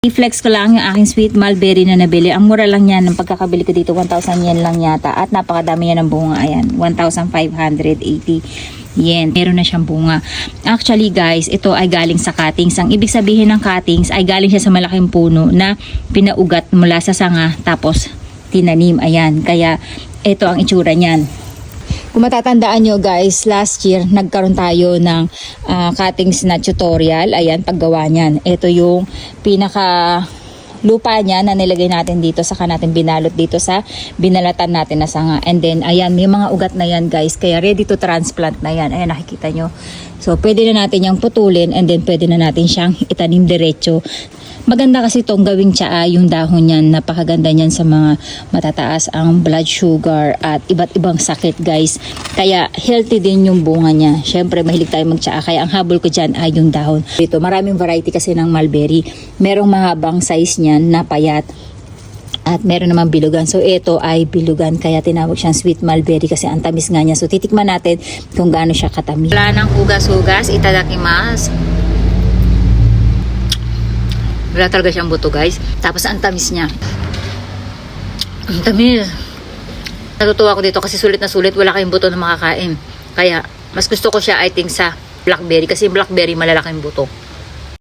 I-flex ko lang yung aking sweet mulberry na nabili. Ang mura lang yan. Ng pagkakabili ko dito, 1,000 yen lang yata. At napakadami yan ng bunga. Ayan, 1,580 yen. Meron na siyang bunga. Actually guys, ito ay galing sa cuttings. Ang ibig sabihin ng cuttings ay galing siya sa malaking puno na pinaugat mula sa sanga tapos tinanim. Ayan, kaya ito ang itsura niyan. Kung matatandaan nyo guys, last year nagkaroon tayo ng cuttings na tutorial. Ayan, paggawa niyan. Ito yung pinaka lupa niya na nilagay natin dito. Saka natin binalot dito sa binalatan natin na sanga. And then, ayan, may mga ugat na yan guys. Kaya ready to transplant na yan. Ayan, nakikita nyo. So, pwede na natin yung putulin and then pwede na natin siyang itanim diretso. Maganda kasi itong gawing tsaa, yung dahon niyan. Napakaganda niyan sa mga matataas ang blood sugar at iba't ibang sakit guys. Kaya healthy din yung bunga niya. Syempre mahilig tayo magtsaa. Kaya ang habol ko dyan ay yung dahon. Ito, maraming variety kasi ng mulberry. Merong mahabang size niyan na payat. At meron naman bilugan. So ito ay bilugan. Kaya tinawag siyang sweet mulberry kasi ang tamis nga niya. So titikman natin kung gaano siya katamis. Wala nang hugas-hugas. Itadakimasu. Wala talaga siyang buto guys. Tapos ang tamis niya. Ang tamis. Natutuwa ko dito kasi sulit na sulit. Wala kayong buto na makakain. Kaya mas gusto ko siya I think sa blackberry. Kasi blackberry malalaking buto.